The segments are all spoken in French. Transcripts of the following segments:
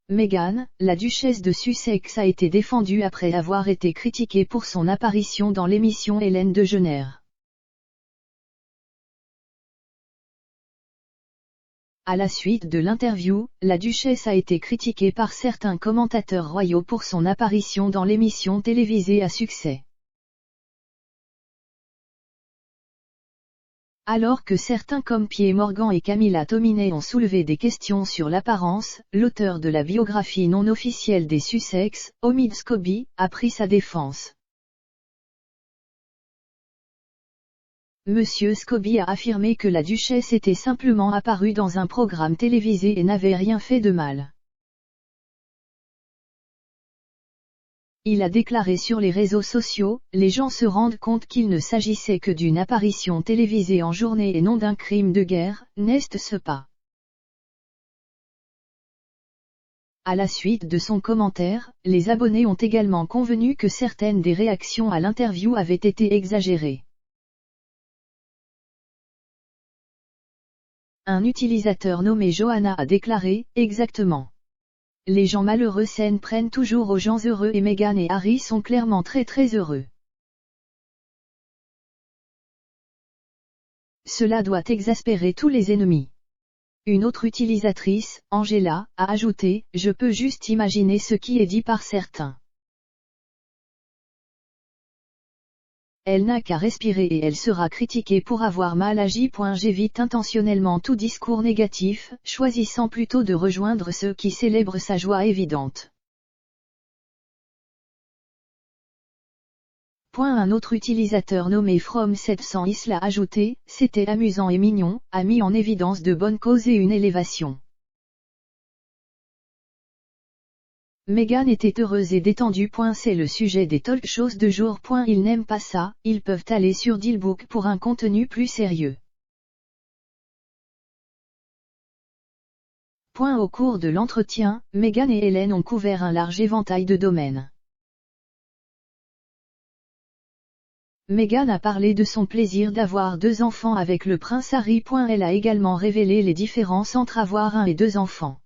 Meghan, la duchesse de Sussex a été défendue après avoir été critiquée pour son apparition dans l'émission Ellen DeGeneres. À la suite de l'interview, la duchesse a été critiquée par certains commentateurs royaux pour son apparition dans l'émission télévisée à succès. Alors que certains comme Piers Morgan et Camilla Tominey ont soulevé des questions sur l'apparence, l'auteur de la biographie non officielle des Sussex, Omid Scobie, a pris sa défense. Monsieur Scobie a affirmé que la duchesse était simplement apparue dans un programme télévisé et n'avait rien fait de mal. Il a déclaré sur les réseaux sociaux, « Les gens se rendent compte qu'il ne s'agissait que d'une apparition télévisée en journée et non d'un crime de guerre, n'est-ce pas ?» À la suite de son commentaire, les abonnés ont également convenu que certaines des réactions à l'interview avaient été exagérées. Un utilisateur nommé Johanna a déclaré, « Exactement. Les gens malheureux s'en prennent toujours aux gens heureux et Meghan et Harry sont clairement très heureux. Cela doit exaspérer tous les ennemis. » Une autre utilisatrice, Angela, a ajouté, « Je peux juste imaginer ce qui est dit par certains. Elle n'a qu'à respirer et elle sera critiquée pour avoir mal agi. J'évite intentionnellement tout discours négatif, choisissant plutôt de rejoindre ceux qui célèbrent sa joie évidente. » Un autre utilisateur nommé From700 l'a ajouté, « C'était amusant et mignon, a mis en évidence de bonnes causes et une élévation. » Meghan était heureuse et détendue. C'est le sujet des talk shows de jour. Ils n'aiment pas ça, ils peuvent aller sur Dealbook pour un contenu plus sérieux. Au cours de l'entretien, Meghan et Hélène ont couvert un large éventail de domaines. Meghan a parlé de son plaisir d'avoir 2 enfants avec le prince Harry. Elle a également révélé les différences entre avoir 1 et 2 enfants.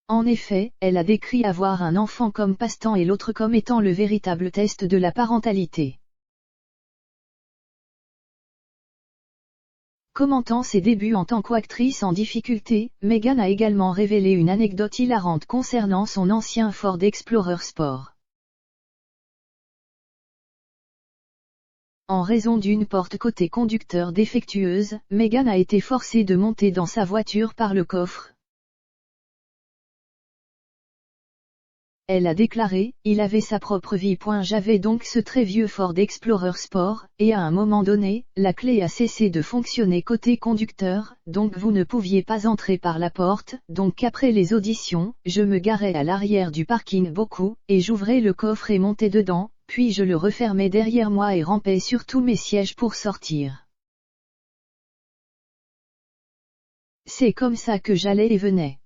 En effet, elle a décrit avoir un enfant comme passe-temps et l'autre comme étant le véritable test de la parentalité. Commentant ses débuts en tant qu'actrice en difficulté, Meghan a également révélé une anecdote hilarante concernant son ancien Ford Explorer Sport. En raison d'une porte côté conducteur défectueuse, Meghan a été forcée de monter dans sa voiture par le coffre. Elle a déclaré, « Il avait sa propre vie. J'avais donc ce très vieux Ford Explorer Sport, et à un moment donné, la clé a cessé de fonctionner côté conducteur, donc vous ne pouviez pas entrer par la porte, donc après les auditions, je me garais à l'arrière du parking beaucoup, et j'ouvrais le coffre et montais dedans, puis je le refermais derrière moi et rampais sur tous mes sièges pour sortir. C'est comme ça que j'allais et venais. »